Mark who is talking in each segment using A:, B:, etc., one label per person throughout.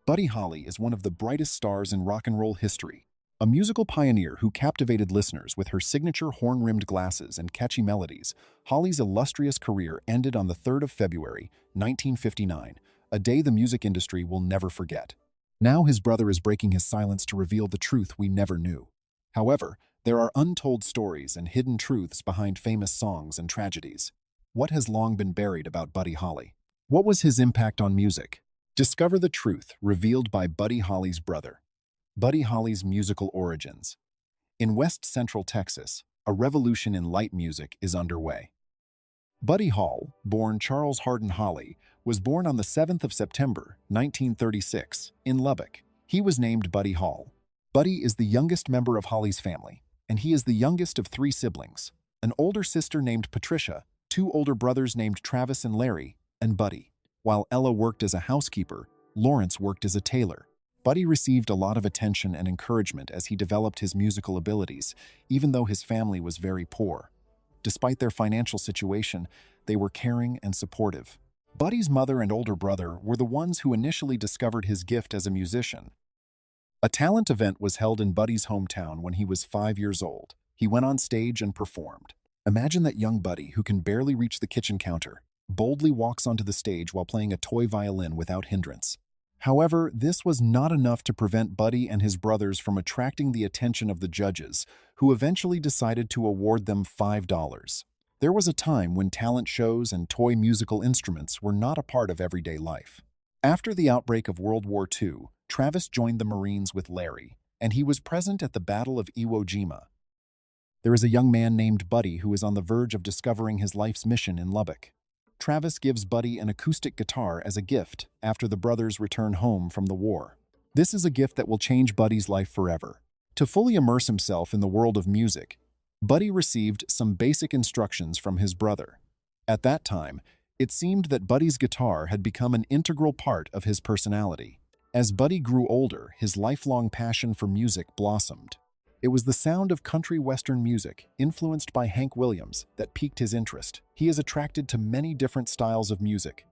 A: Buddy Holly is one of the brightest stars in rock and roll history, a musical pioneer who captivated listeners with her signature horn-rimmed glasses and catchy melodies. Holly's illustrious career ended on the 3rd of February, 1959, a day the music industry will never forget. Now his brother is breaking his silence to reveal the truth we never knew. However, there are untold stories and hidden truths behind famous songs and tragedies. What has long been buried about Buddy Holly? What was his impact on music? Discover the truth revealed by Buddy Holly's brother. Buddy Holly's musical origins. In West Central Texas, a revolution in light music is underway. Buddy Hall, born Charles Hardin Holly, was born on the 7th of September, 1936, in Lubbock. He was named Buddy Hall. Buddy is the youngest member of Holly's family, and he is the youngest of 3 siblings: an older sister named Patricia, 2 older brothers named Travis and Larry, and Buddy. While Ella worked as a housekeeper, Lawrence worked as a tailor. Buddy received a lot of attention and encouragement as he developed his musical abilities, even though his family was very poor. Despite their financial situation, they were caring and supportive. Buddy's mother and older brother were the ones who initially discovered his gift as a musician. A talent event was held in Buddy's hometown when he was 5 years old. He went on stage and performed. Imagine that young Buddy, who can barely reach the kitchen counter, boldly walks onto the stage while playing a toy violin without hindrance. However, this was not enough to prevent Buddy and his brothers from attracting the attention of the judges, who eventually decided to award them $5. There was a time when talent shows and toy musical instruments were not a part of everyday life. After the outbreak of World War II, Travis joined the Marines with Larry, and he was present at the Battle of Iwo Jima. There is a young man named Buddy who is on the verge of discovering his life's mission in Lubbock. Travis gives Buddy an acoustic guitar as a gift after the brothers return home from the war. This is a gift that will change Buddy's life forever. To fully immerse himself in the world of music, Buddy received some basic instructions from his brother. At that time, it seemed that Buddy's guitar had become an integral part of his personality. As Buddy grew older, his lifelong passion for music blossomed. It was the sound of country western music, influenced by Hank Williams, that piqued his interest. He is attracted to many different styles of music.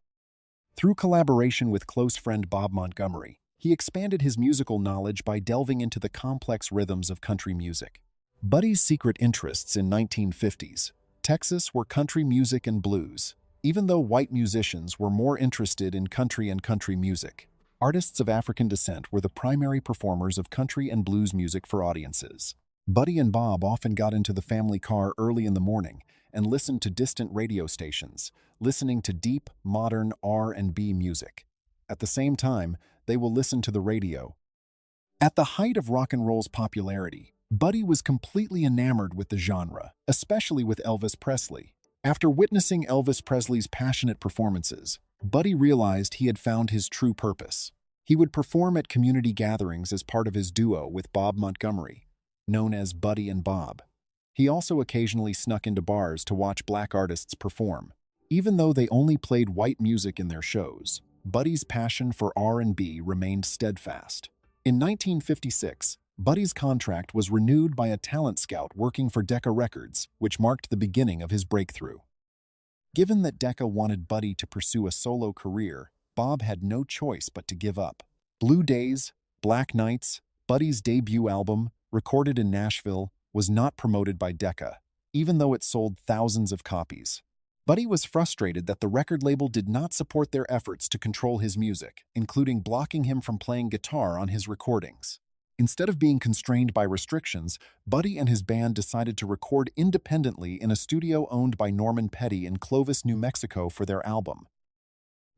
A: Through collaboration with close friend Bob Montgomery, he expanded his musical knowledge by delving into the complex rhythms of country music. Buddy's secret interests in 1950s Texas were country music and blues, even though white musicians were more interested in country and country music. Artists of African descent were the primary performers of country and blues music for audiences. Buddy and Bob often got into the family car early in the morning and listened to distant radio stations, listening to deep, modern R&B music. At the same time, they will listen to the radio. At the height of rock and roll's popularity, Buddy was completely enamored with the genre, especially with Elvis Presley. After witnessing Elvis Presley's passionate performances, Buddy realized he had found his true purpose. He would perform at community gatherings as part of his duo with Bob Montgomery, known as Buddy and Bob. He also occasionally snuck into bars to watch black artists perform. Even though they only played white music in their shows, Buddy's passion for R&B remained steadfast. In 1956, Buddy's contract was renewed by a talent scout working for Decca Records, which marked the beginning of his breakthrough. Given that Decca wanted Buddy to pursue a solo career, Bob had no choice but to give up. Blue Days, Black Nights, Buddy's debut album, recorded in Nashville, was not promoted by Decca, even though it sold thousands of copies. Buddy was frustrated that the record label did not support their efforts to control his music, including blocking him from playing guitar on his recordings. Instead of being constrained by restrictions, Buddy and his band decided to record independently in a studio owned by Norman Petty in Clovis, New Mexico for their album.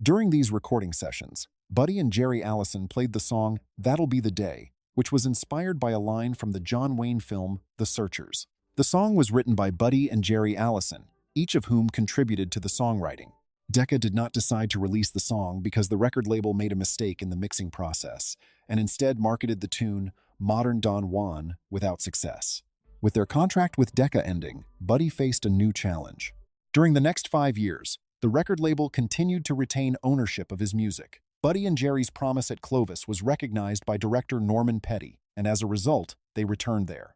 A: During these recording sessions, Buddy and Jerry Allison played the song "That'll Be the Day," which was inspired by a line from the John Wayne film The Searchers. The song was written by Buddy and Jerry Allison, each of whom contributed to the songwriting. Decca did not decide to release the song because the record label made a mistake in the mixing process, and instead marketed the tune "Modern Don Juan" without success. With their contract with Decca ending, Buddy faced a new challenge. During the next 5 years, the record label continued to retain ownership of his music. Buddy and Jerry's promise at Clovis was recognized by director Norman Petty, and as a result, they returned there.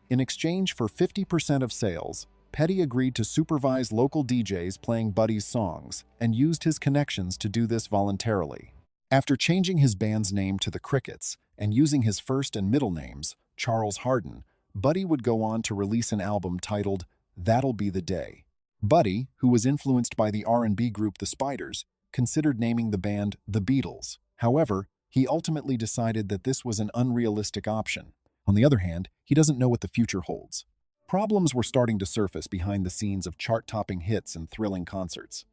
A: In exchange for 50% of sales, Petty agreed to supervise local DJs playing Buddy's songs and used his connections to do this voluntarily. After changing his band's name to the Crickets and using his first and middle names, Charles Hardin, Buddy would go on to release an album titled That'll Be the Day. Buddy, who was influenced by the R&B group The Spiders, considered naming the band The Beatles. However, he ultimately decided that this was an unrealistic option. On the other hand, he doesn't know what the future holds. Problems were starting to surface behind the scenes of chart-topping hits and thrilling concerts.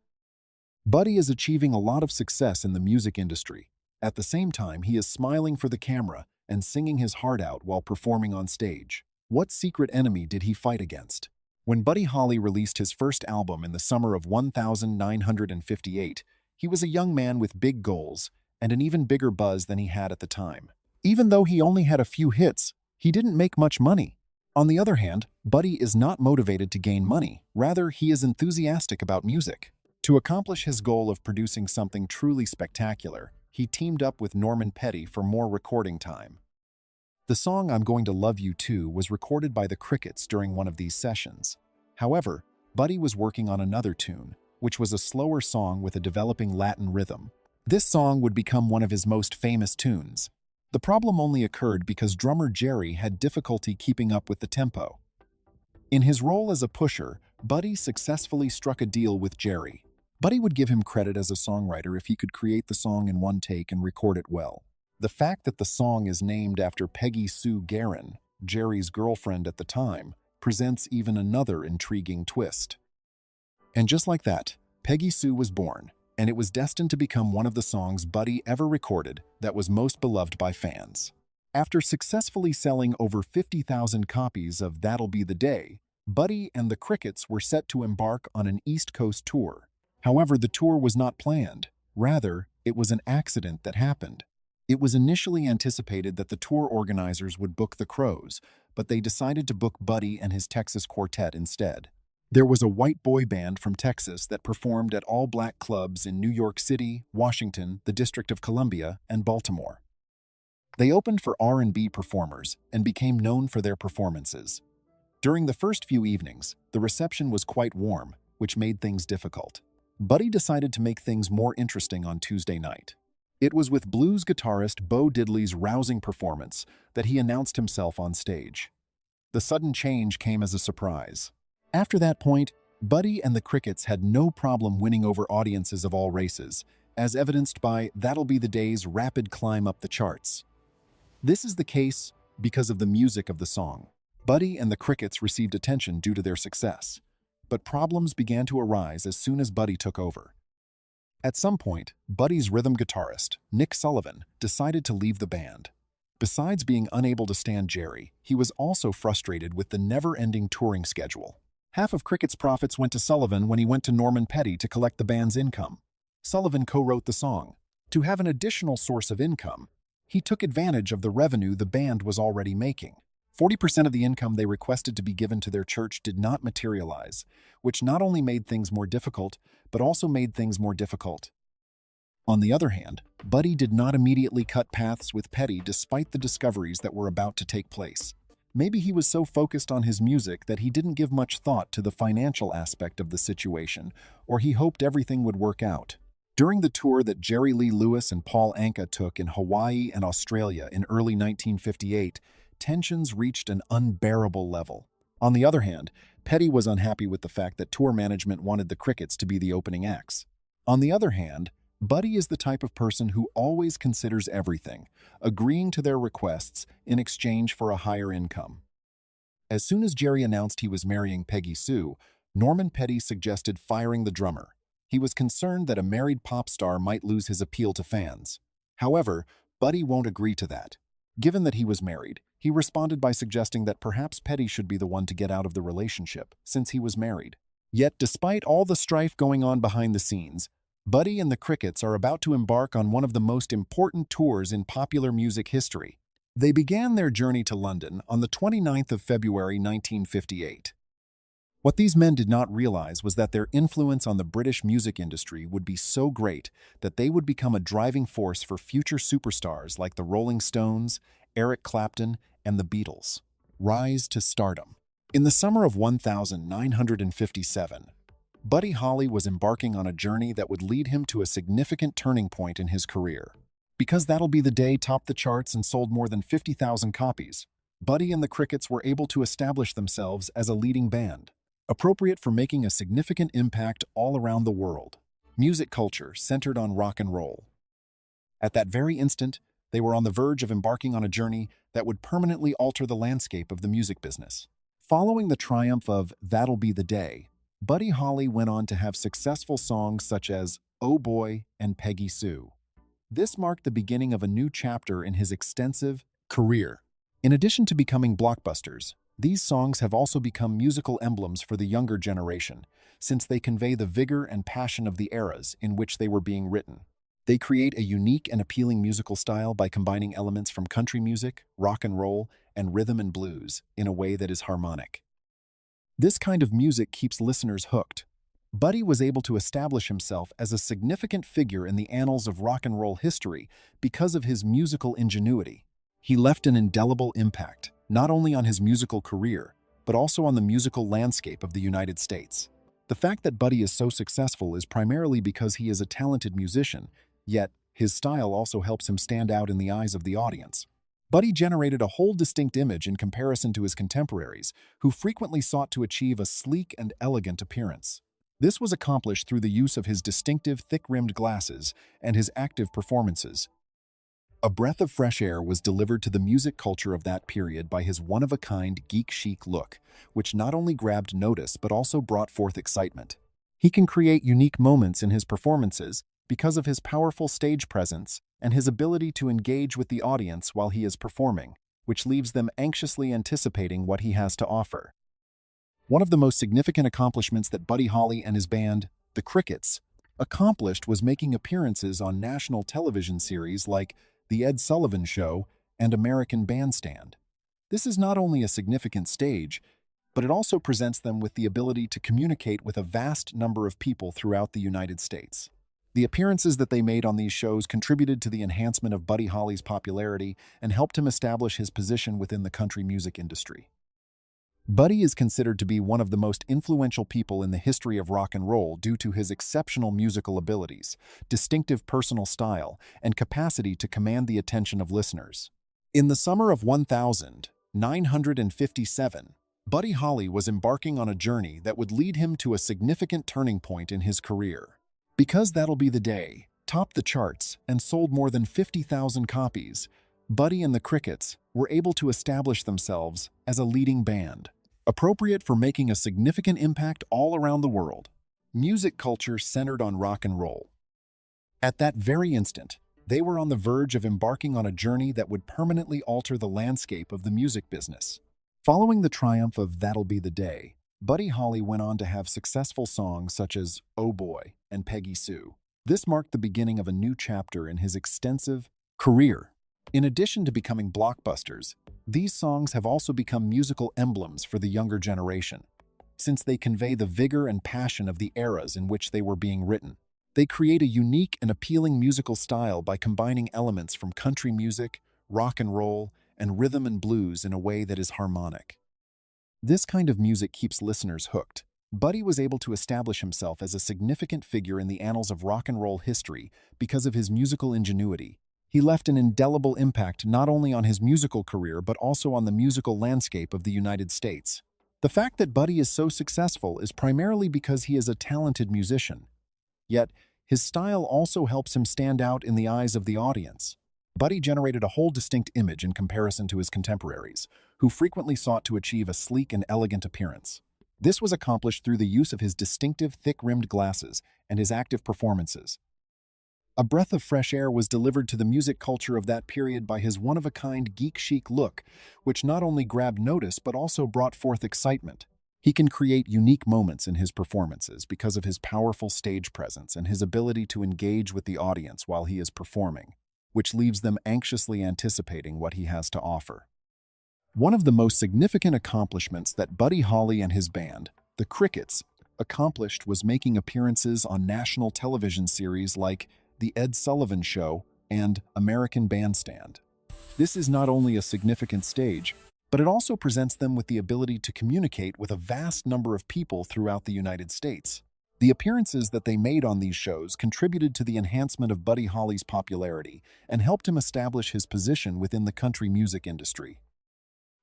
A: Buddy is achieving a lot of success in the music industry. At the same time, he is smiling for the camera and singing his heart out while performing on stage. What secret enemy did he fight against? When Buddy Holly released his first album in the summer of 1958, he was a young man with big goals and an even bigger buzz than he had at the time. Even though he only had a few hits, he didn't make much money. On the other hand, Buddy is not motivated to gain money. Rather, he is enthusiastic about music. To accomplish his goal of producing something truly spectacular, he teamed up with Norman Petty for more recording time. The song I'm Going to Love You Too was recorded by the Crickets during one of these sessions. However, Buddy was working on another tune, which was a slower song with a developing Latin rhythm. This song would become one of his most famous tunes. The problem only occurred because drummer Jerry had difficulty keeping up with the tempo. In his role as a pusher, Buddy successfully struck a deal with Jerry. Buddy would give him credit as a songwriter if he could create the song in one take and record it well. The fact that the song is named after Peggy Sue Gerron, Jerry's girlfriend at the time, presents even another intriguing twist. And just like that, Peggy Sue was born, and it was destined to become one of the songs Buddy ever recorded that was most beloved by fans. After successfully selling over 50,000 copies of That'll Be the Day, Buddy and the Crickets were set to embark on an East Coast tour. However, the tour was not planned. Rather, it was an accident that happened. It was initially anticipated that the tour organizers would book the Crows, but they decided to book Buddy and his Texas quartet instead. There was a white boy band from Texas that performed at all-black clubs in New York City, Washington, the District of Columbia, and Baltimore. They opened for R&B performers and became known for their performances. During the first few evenings, the reception was quite warm, which made things difficult. Buddy decided to make things more interesting on Tuesday night. It was with blues guitarist Bo Diddley's rousing performance that he announced himself on stage. The sudden change came as a surprise. After that point, Buddy and the Crickets had no problem winning over audiences of all races, as evidenced by That'll Be the Day's rapid climb up the charts. This is the case because of the music of the song. Buddy and the Crickets received attention due to their success, but problems began to arise as soon as Buddy took over. At some point, Buddy's rhythm guitarist, Nick Sullivan, decided to leave the band. Besides being unable to stand Jerry, he was also frustrated with the never-ending touring schedule. Half of Cricket's profits went to Sullivan when he went to Norman Petty to collect the band's income. Sullivan co-wrote the song. To have an additional source of income, he took advantage of the revenue the band was already making. 40% of the income they requested to be given to their church did not materialize, which not only made things more difficult, but also made things more difficult. On the other hand, Buddy did not immediately cut paths with Petty despite the discoveries that were about to take place. Maybe he was so focused on his music that he didn't give much thought to the financial aspect of the situation, or he hoped everything would work out. During the tour that Jerry Lee Lewis and Paul Anka took in Hawaii and Australia in early 1958, tensions reached an unbearable level. On the other hand, Petty was unhappy with the fact that tour management wanted the Crickets to be the opening acts. On the other hand, Buddy is the type of person who always considers everything, agreeing to their requests in exchange for a higher income. As soon as Jerry announced he was marrying Peggy Sue, Norman Petty suggested firing the drummer. He was concerned that a married pop star might lose his appeal to fans. However, Buddy won't agree to that. Given that he was married, he responded by suggesting that perhaps Petty should be the one to get out of the relationship, since he was married. Yet, despite all the strife going on behind the scenes, Buddy and the Crickets are about to embark on one of the most important tours in popular music history. They began their journey to London on the 29th of February 1958. What these men did not realize was that their influence on the British music industry would be so great that they would become a driving force for future superstars like the Rolling Stones, Eric Clapton, and the Beatles. Rise to stardom. In the summer of 1957, Buddy Holly was embarking on a journey that would lead him to a significant turning point in his career. Because That'll Be the Day topped the charts and sold more than 50,000 copies, Buddy and the Crickets were able to establish themselves as a leading band, appropriate for making a significant impact all around the world. Music culture centered on rock and roll. At that very instant, they were on the verge of embarking on a journey that would permanently alter the landscape of the music business. Following the triumph of That'll Be the Day, Buddy Holly went on to have successful songs such as Oh Boy and Peggy Sue. This marked the beginning of a new chapter in his extensive career. In addition to becoming blockbusters, these songs have also become musical emblems for the younger generation, since they convey the vigor and passion of the eras in which they were being written. They create a unique and appealing musical style by combining elements from country music, rock and roll, and rhythm and blues in a way that is harmonic. This kind of music keeps listeners hooked. Buddy was able to establish himself as a significant figure in the annals of rock and roll history because of his musical ingenuity. He left an indelible impact, not only on his musical career, but also on the musical landscape of the United States. The fact that Buddy is so successful is primarily because he is a talented musician, yet his style also helps him stand out in the eyes of the audience. Buddy generated a whole distinct image in comparison to his contemporaries, who frequently sought to achieve a sleek and elegant appearance. This was accomplished through the use of his distinctive thick-rimmed glasses and his active performances. A breath of fresh air was delivered to the music culture of that period by his one-of-a-kind geek-chic look, which not only grabbed notice but also brought forth excitement. He can create unique moments in his performances because of his powerful stage presence and his ability to engage with the audience while he is performing, which leaves them anxiously anticipating what he has to offer. One of the most significant accomplishments that Buddy Holly and his band, the Crickets, accomplished was making appearances on national television series like The Ed Sullivan Show and American Bandstand. This is not only a significant stage, but it also presents them with the ability to communicate with a vast number of people throughout the United States. The appearances that they made on these shows contributed to the enhancement of Buddy Holly's popularity and helped him establish his position within the country music industry. Buddy is considered to be one of the most influential people in the history of rock and roll due to his exceptional musical abilities, distinctive personal style, and capacity to command the attention of listeners. In the summer of 1957, Buddy Holly was embarking on a journey that would lead him to a significant turning point in his career. Because That'll Be the Day topped the charts and sold more than 50,000 copies, Buddy and the Crickets were able to establish themselves as a leading band, appropriate for making a significant impact all around the world. Music culture centered on rock and roll. At that very instant, they were on the verge of embarking on a journey that would permanently alter the landscape of the music business. Following the triumph of That'll Be the Day, Buddy Holly went on to have successful songs such as Oh Boy and Peggy Sue. This marked the beginning of a new chapter in his extensive career. In addition to becoming blockbusters, these songs have also become musical emblems for the younger generation, since they convey the vigor and passion of the eras in which they were being written. They create a unique and appealing musical style by combining elements from country music, rock and roll, and rhythm and blues in a way that is harmonic. This kind of music keeps listeners hooked. Buddy was able to establish himself as a significant figure in the annals of rock and roll history because of his musical ingenuity. He left an indelible impact not only on his musical career but also on the musical landscape of the United States. The fact that Buddy is so successful is primarily because he is a talented musician. Yet, his style also helps him stand out in the eyes of the audience. Buddy generated a whole distinct image in comparison to his contemporaries, who frequently sought to achieve a sleek and elegant appearance. This was accomplished through the use of his distinctive thick-rimmed glasses and his active performances. A breath of fresh air was delivered to the music culture of that period by his one-of-a-kind geek-chic look, which not only grabbed notice but also brought forth excitement. He can create unique moments in his performances because of his powerful stage presence and his ability to engage with the audience while he is performing, which leaves them anxiously anticipating what he has to offer. One of the most significant accomplishments that Buddy Holly and his band, the Crickets, accomplished was making appearances on national television series like The Ed Sullivan Show and American Bandstand. This is not only a significant stage, but it also presents them with the ability to communicate with a vast number of people throughout the United States. The appearances that they made on these shows contributed to the enhancement of Buddy Holly's popularity and helped him establish his position within the country music industry.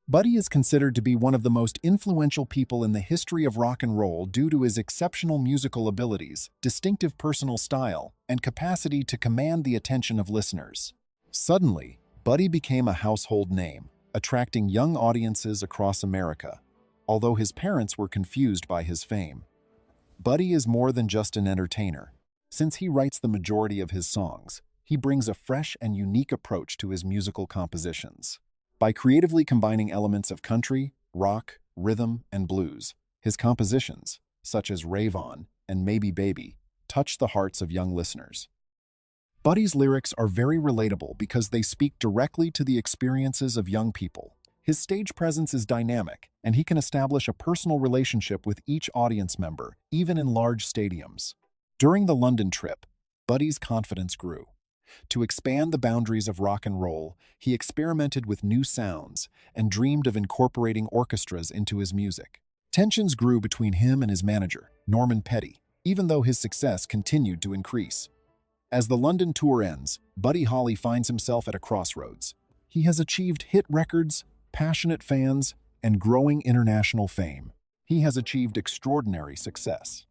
A: Buddy is considered to be one of the most influential people in the history of rock and roll due to his exceptional musical abilities, distinctive personal style, and capacity to command the attention of listeners. Suddenly, Buddy became a household name, attracting young audiences across America, although his parents were confused by his fame. Buddy is more than just an entertainer. Since he writes the majority of his songs, he brings a fresh and unique approach to his musical compositions. By creatively combining elements of country, rock, rhythm, and blues, his compositions, such as Rave On and Maybe Baby, touch the hearts of young listeners. Buddy's lyrics are very relatable because they speak directly to the experiences of young people. His stage presence is dynamic, and he can establish a personal relationship with each audience member, even in large stadiums. During the London trip, Buddy's confidence grew. To expand the boundaries of rock and roll, he experimented with new sounds and dreamed of incorporating orchestras into his music. Tensions grew between him and his manager, Norman Petty, even though his success continued to increase. As the London tour ends, Buddy Holly finds himself at a crossroads. He has achieved hit records, passionate fans, and growing international fame. He has achieved extraordinary success.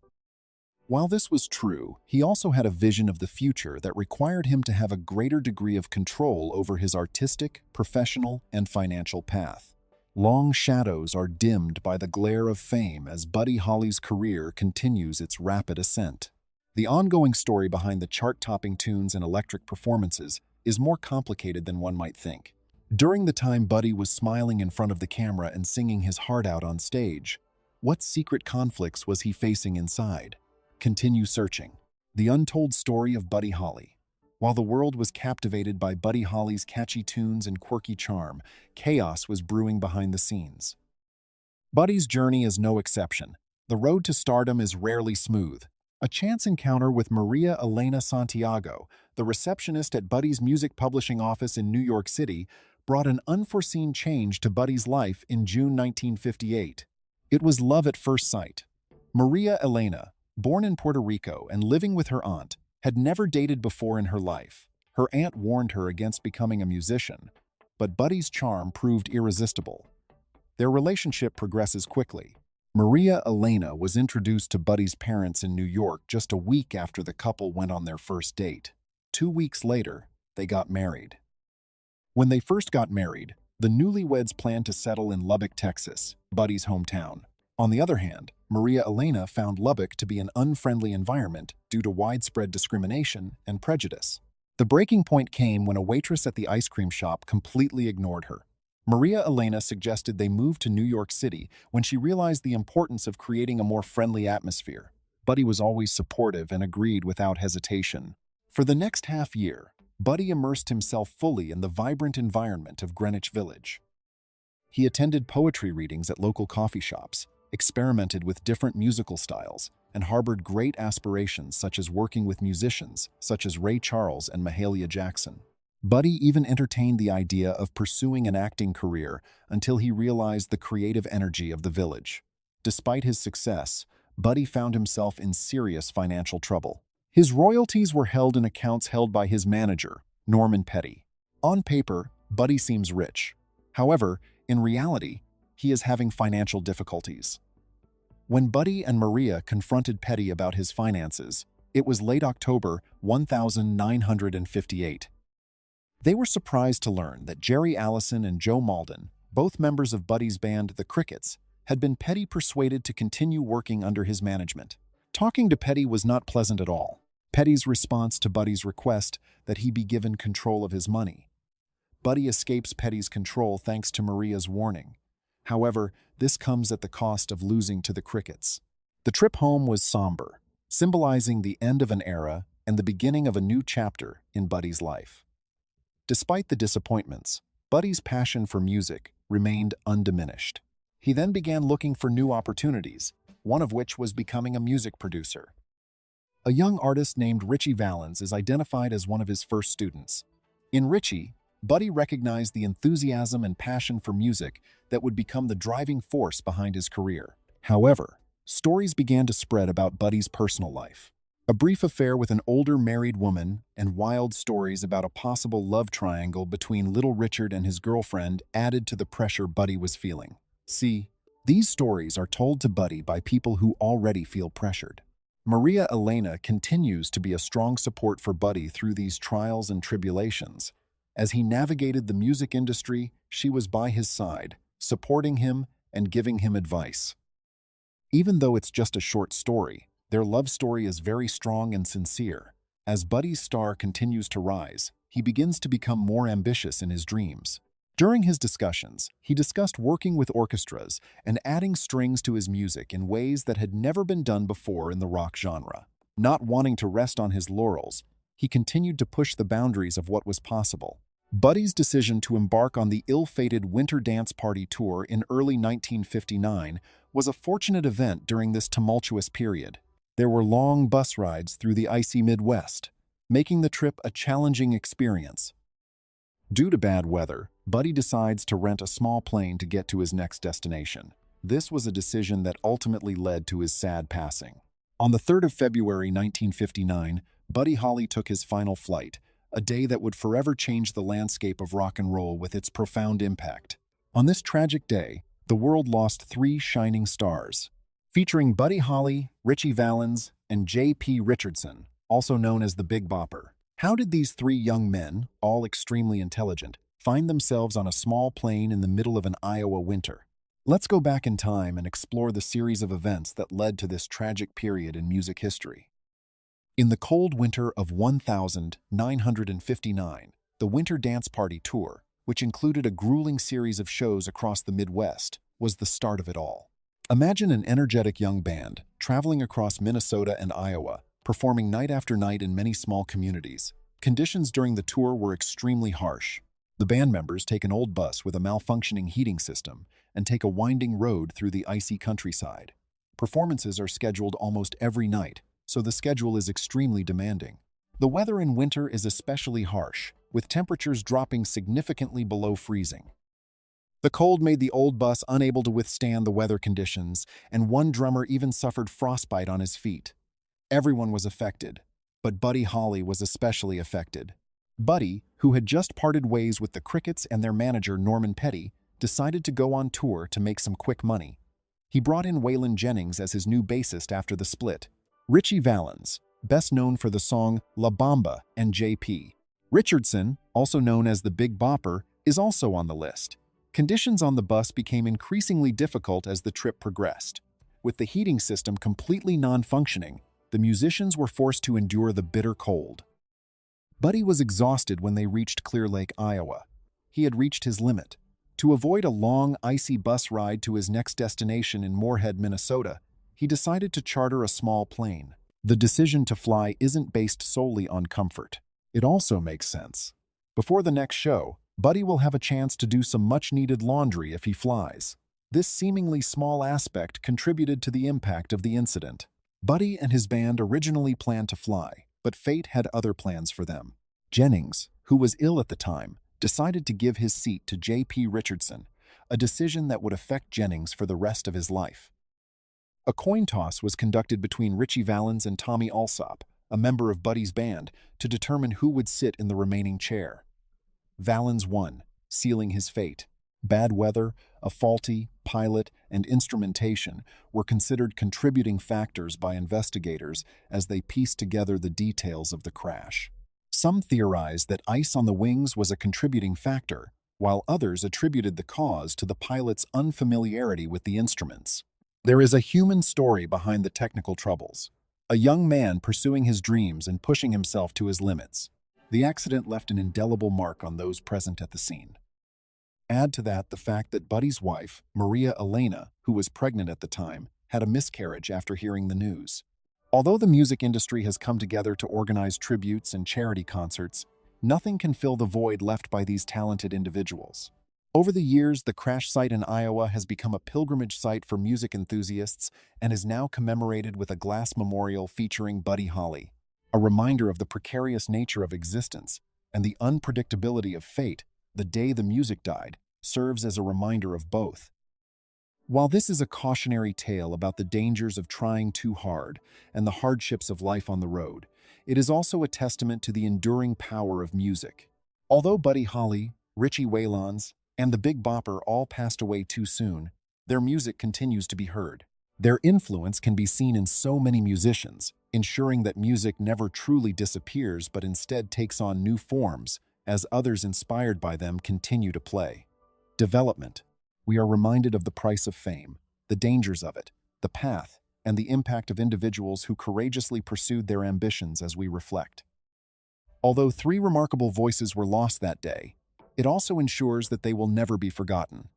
A: While this was true, he also had a vision of the future that required him to have a greater degree of control over his artistic, professional, and financial path. Long shadows are dimmed by the glare of fame as Buddy Holly's career continues its rapid ascent. The ongoing story behind the chart-topping tunes and electric performances is more complicated than one might think. During the time Buddy was smiling in front of the camera and singing his heart out on stage, what secret conflicts was he facing inside? Continue searching. The untold story of Buddy Holly. While the world was captivated by Buddy Holly's catchy tunes and quirky charm, chaos was brewing behind the scenes. Buddy's journey is no exception. The road to stardom is rarely smooth. A chance encounter with Maria Elena Santiago, the receptionist at Buddy's music publishing office in New York City, brought an unforeseen change to Buddy's life in June 1958. It was love at first sight. Maria Elena, born in Puerto Rico and living with her aunt, had never dated before in her life. Her aunt warned her against becoming a musician, but Buddy's charm proved irresistible. Their relationship progresses quickly. Maria Elena was introduced to Buddy's parents in New York just a week after the couple went on their first date. 2 weeks later, they got married. When they first got married, the newlyweds planned to settle in Lubbock, Texas, Buddy's hometown. On the other hand, Maria Elena found Lubbock to be an unfriendly environment due to widespread discrimination and prejudice. The breaking point came when a waitress at the ice cream shop completely ignored her. Maria Elena suggested they move to New York City when she realized the importance of creating a more friendly atmosphere. Buddy was always supportive and agreed without hesitation. For the next half year, Buddy immersed himself fully in the vibrant environment of Greenwich Village. He attended poetry readings at local coffee shops, experimented with different musical styles, and harbored great aspirations such as working with musicians such as Ray Charles and Mahalia Jackson. Buddy even entertained the idea of pursuing an acting career until he realized the creative energy of the village. Despite his success, Buddy found himself in serious financial trouble. His royalties were held in accounts held by his manager, Norman Petty. On paper, Buddy seems rich. However, in reality, he is having financial difficulties. When Buddy and Maria confronted Petty about his finances, it was late October 1958. They were surprised to learn that Jerry Allison and Joe Malden, both members of Buddy's band The Crickets, had been Petty persuaded to continue working under his management. Talking to Petty was not pleasant at all. Petty's response to Buddy's request that he be given control of his money. Buddy escapes Petty's control thanks to Maria's warning. However, this comes at the cost of losing to the Crickets. The trip home was somber, symbolizing the end of an era and the beginning of a new chapter in Buddy's life. Despite the disappointments, Buddy's passion for music remained undiminished. He then began looking for new opportunities, one of which was becoming a music producer. A young artist named Ritchie Valens is identified as one of his first students. In Ritchie, Buddy recognized the enthusiasm and passion for music that would become the driving force behind his career. However, stories began to spread about Buddy's personal life. A brief affair with an older married woman and wild stories about a possible love triangle between Little Richard and his girlfriend added to the pressure Buddy was feeling. See, these stories are told to Buddy by people who already feel pressured. Maria Elena continues to be a strong support for Buddy through these trials and tribulations. As he navigated the music industry, she was by his side, supporting him and giving him advice. Even though it's just a short story, their love story is very strong and sincere. As Buddy's star continues to rise, he begins to become more ambitious in his dreams. During his discussions, he discussed working with orchestras and adding strings to his music in ways that had never been done before in the rock genre. Not wanting to rest on his laurels, he continued to push the boundaries of what was possible. Buddy's decision to embark on the ill-fated Winter Dance Party tour in early 1959 was a fortunate event during this tumultuous period. There were long bus rides through the icy Midwest, making the trip a challenging experience. Due to bad weather, Buddy decides to rent a small plane to get to his next destination. This was a decision that ultimately led to his sad passing. On the 3rd of February 1959, Buddy Holly took his final flight, a day that would forever change the landscape of rock and roll with its profound impact. On this tragic day, the world lost 3 shining stars. Featuring Buddy Holly, Ritchie Valens, and J.P. Richardson, also known as the Big Bopper. How did these 3 young men, all extremely intelligent, find themselves on a small plane in the middle of an Iowa winter? Let's go back in time and explore the series of events that led to this tragic period in music history. In the cold winter of 1959, the Winter Dance Party tour, which included a grueling series of shows across the Midwest, was the start of it all. Imagine an energetic young band traveling across Minnesota and Iowa, performing night after night in many small communities. Conditions during the tour were extremely harsh. The band members take an old bus with a malfunctioning heating system and take a winding road through the icy countryside. Performances are scheduled almost every night, so the schedule is extremely demanding. The weather in winter is especially harsh, with temperatures dropping significantly below freezing. The cold made the old bus unable to withstand the weather conditions, and one drummer even suffered frostbite on his feet. Everyone was affected, but Buddy Holly was especially affected. Buddy, who had just parted ways with the Crickets and their manager Norman Petty, decided to go on tour to make some quick money. He brought in Waylon Jennings as his new bassist after the split. Ritchie Valens, best known for the song La Bamba, and J.P. Richardson, also known as the Big Bopper, is also on the list. Conditions on the bus became increasingly difficult as the trip progressed. With the heating system completely non-functioning, the musicians were forced to endure the bitter cold. Buddy was exhausted when they reached Clear Lake, Iowa. He had reached his limit. To avoid a long, icy bus ride to his next destination in Moorhead, Minnesota, he decided to charter a small plane. The decision to fly isn't based solely on comfort. It also makes sense. Before the next show, Buddy will have a chance to do some much-needed laundry if he flies. This seemingly small aspect contributed to the impact of the incident. Buddy and his band originally planned to fly, but fate had other plans for them. Jennings, who was ill at the time, decided to give his seat to J.P. Richardson, a decision that would affect Jennings for the rest of his life. A coin toss was conducted between Ritchie Valens and Tommy Alsop, a member of Buddy's band, to determine who would sit in the remaining chair. Valens won, sealing his fate. Bad weather, a faulty pilot, and instrumentation were considered contributing factors by investigators as they pieced together the details of the crash. Some theorized that ice on the wings was a contributing factor, while others attributed the cause to the pilot's unfamiliarity with the instruments. There is a human story behind the technical troubles. A young man pursuing his dreams and pushing himself to his limits. The accident left an indelible mark on those present at the scene. Add to that the fact that Buddy's wife, Maria Elena, who was pregnant at the time, had a miscarriage after hearing the news. Although the music industry has come together to organize tributes and charity concerts, nothing can fill the void left by these talented individuals. Over the years, the crash site in Iowa has become a pilgrimage site for music enthusiasts and is now commemorated with a glass memorial featuring Buddy Holly, a reminder of the precarious nature of existence and the unpredictability of fate. The day the music died serves as a reminder of both. While this is a cautionary tale about the dangers of trying too hard and the hardships of life on the road, it is also a testament to the enduring power of music. Although Buddy Holly, Richie Valens, and the Big Bopper all passed away too soon, their music continues to be heard. Their influence can be seen in so many musicians, ensuring that music never truly disappears but instead takes on new forms as others inspired by them continue to play. Development. We are reminded of the price of fame, the dangers of it, the path, and the impact of individuals who courageously pursued their ambitions as we reflect. Although three remarkable voices were lost that day, it also ensures that they will never be forgotten.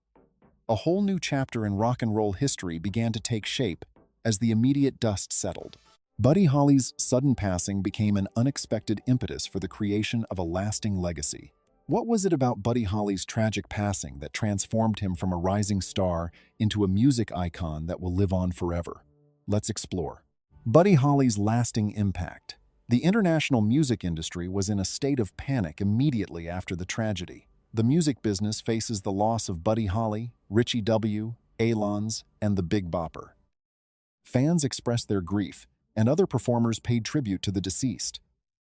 A: A whole new chapter in rock and roll history began to take shape as the immediate dust settled. Buddy Holly's sudden passing became an unexpected impetus for the creation of a lasting legacy. What was it about Buddy Holly's tragic passing that transformed him from a rising star into a music icon that will live on forever? Let's explore. Buddy Holly's lasting impact. The international music industry was in a state of panic immediately after the tragedy. The music business faces the loss of Buddy Holly, Richie W., Valens, and the Big Bopper. Fans expressed their grief, and other performers paid tribute to the deceased.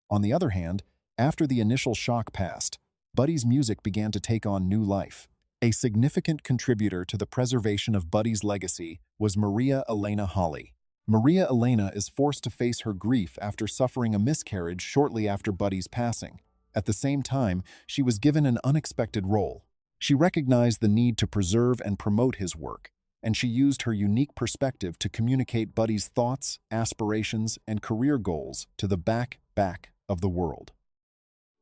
A: On the other hand, after the initial shock passed, Buddy's music began to take on new life. A significant contributor to the preservation of Buddy's legacy was Maria Elena Holly. Maria Elena is forced to face her grief after suffering a miscarriage shortly after Buddy's passing. At the same time, she was given an unexpected role. She recognized the need to preserve and promote his work, and she used her unique perspective to communicate Buddy's thoughts, aspirations, and career goals to the back of the world.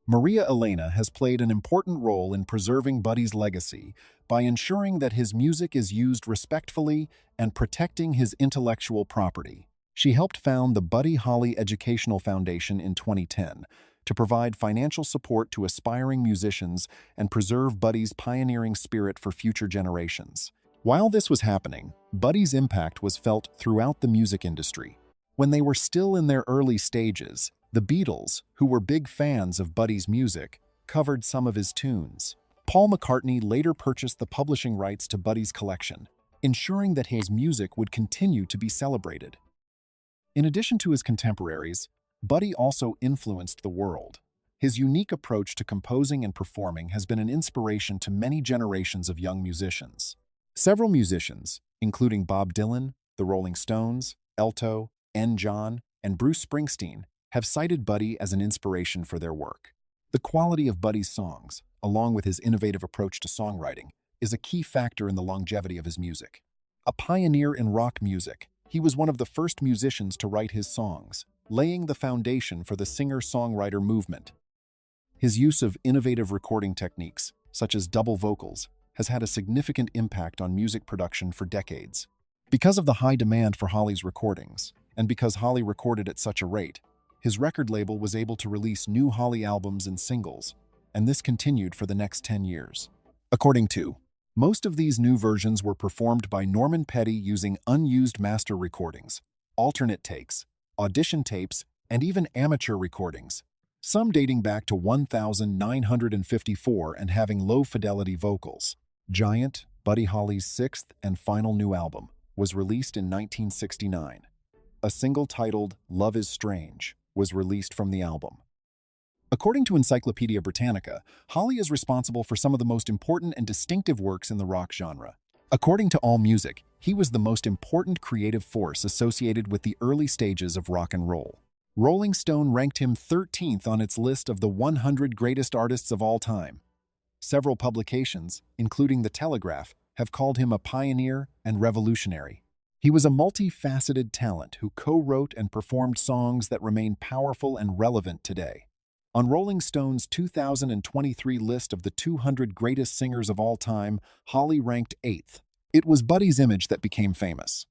A: Maria Elena has played an important role in preserving Buddy's legacy by ensuring that his music is used respectfully and protecting his intellectual property. She helped found the Buddy Holly Educational Foundation in 2010 to provide financial support to aspiring musicians and preserve Buddy's pioneering spirit for future generations. While this was happening, Buddy's impact was felt throughout the music industry. When they were still in their early stages, the Beatles, who were big fans of Buddy's music, covered some of his tunes. Paul McCartney later purchased the publishing rights to Buddy's collection, ensuring that his music would continue to be celebrated. In addition to his contemporaries, Buddy also influenced the world. His unique approach to composing and performing has been an inspiration to many generations of young musicians. Several musicians, including Bob Dylan, the Rolling Stones, Elto, John, and Bruce Springsteen, have cited Buddy as an inspiration for their work. The quality of Buddy's songs, along with his innovative approach to songwriting, is a key factor in the longevity of his music. A pioneer in rock music, he was one of the first musicians to write his songs, laying the foundation for the singer-songwriter movement. His use of innovative recording techniques, such as double vocals, has had a significant impact on music production for decades. Because of the high demand for Holly's recordings, and because Holly recorded at such a rate, his record label was able to release new Holly albums and singles, and this continued for the next 10 years. According to, most of these new versions were performed by Norman Petty using unused master recordings, alternate takes, audition tapes, and even amateur recordings, some dating back to 1954 and having low-fidelity vocals. Giant, Buddy Holly's sixth and final new album, was released in 1969. A single titled Love is Strange was released from the album. According to Encyclopedia Britannica, Holly is responsible for some of the most important and distinctive works in the rock genre. According to AllMusic, he was the most important creative force associated with the early stages of rock and roll. Rolling Stone ranked him 13th on its list of the 100 greatest artists of all time. Several publications, including The Telegraph, have called him a pioneer and revolutionary. He was a multifaceted talent who co-wrote and performed songs that remain powerful and relevant today. On Rolling Stone's 2023 list of the 200 greatest singers of all time, Holly ranked 8th. It was Buddy's image that became famous.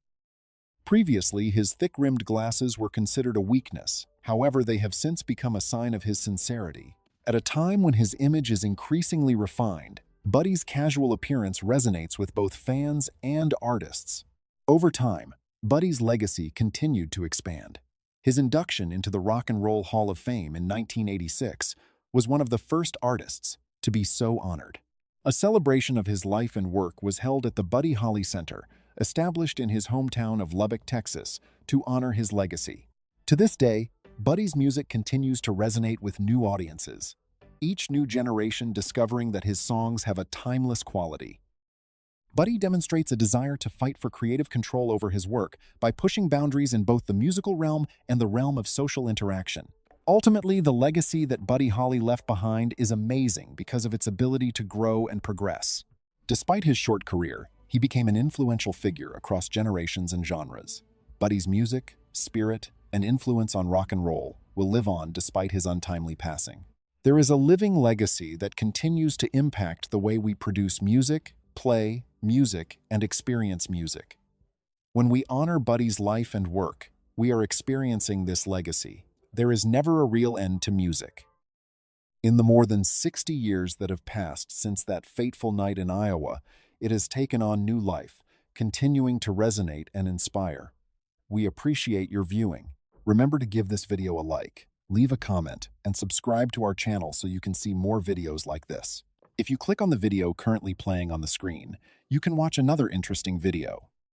A: Previously, his thick-rimmed glasses were considered a weakness. However, they have since become a sign of his sincerity. At a time when his image is increasingly refined, Buddy's casual appearance resonates with both fans and artists. Over time, Buddy's legacy continued to expand. His induction into the Rock and Roll Hall of Fame in 1986 was one of the first artists to be so honored. A celebration of his life and work was held at the Buddy Holly Center, established in his hometown of Lubbock, Texas, to honor his legacy. To this day, Buddy's music continues to resonate with new audiences, each new generation discovering that his songs have a timeless quality. Buddy demonstrates a desire to fight for creative control over his work by pushing boundaries in both the musical realm and the realm of social interaction. Ultimately, the legacy that Buddy Holly left behind is amazing because of its ability to grow and progress. Despite his short career, he became an influential figure across generations and genres. Buddy's music, spirit, and influence on rock and roll will live on despite his untimely passing. There is a living legacy that continues to impact the way we produce music, play music, and experience music. When we honor Buddy's life and work, we are experiencing this legacy. There is never a real end to music. In the more than 60 years that have passed since that fateful night in Iowa, it has taken on new life, continuing to resonate and inspire. We appreciate your viewing. Remember to give this video a like, leave a comment, and subscribe to our channel so you can see more videos like this. If you click on the video currently playing on the screen, you can watch another interesting video.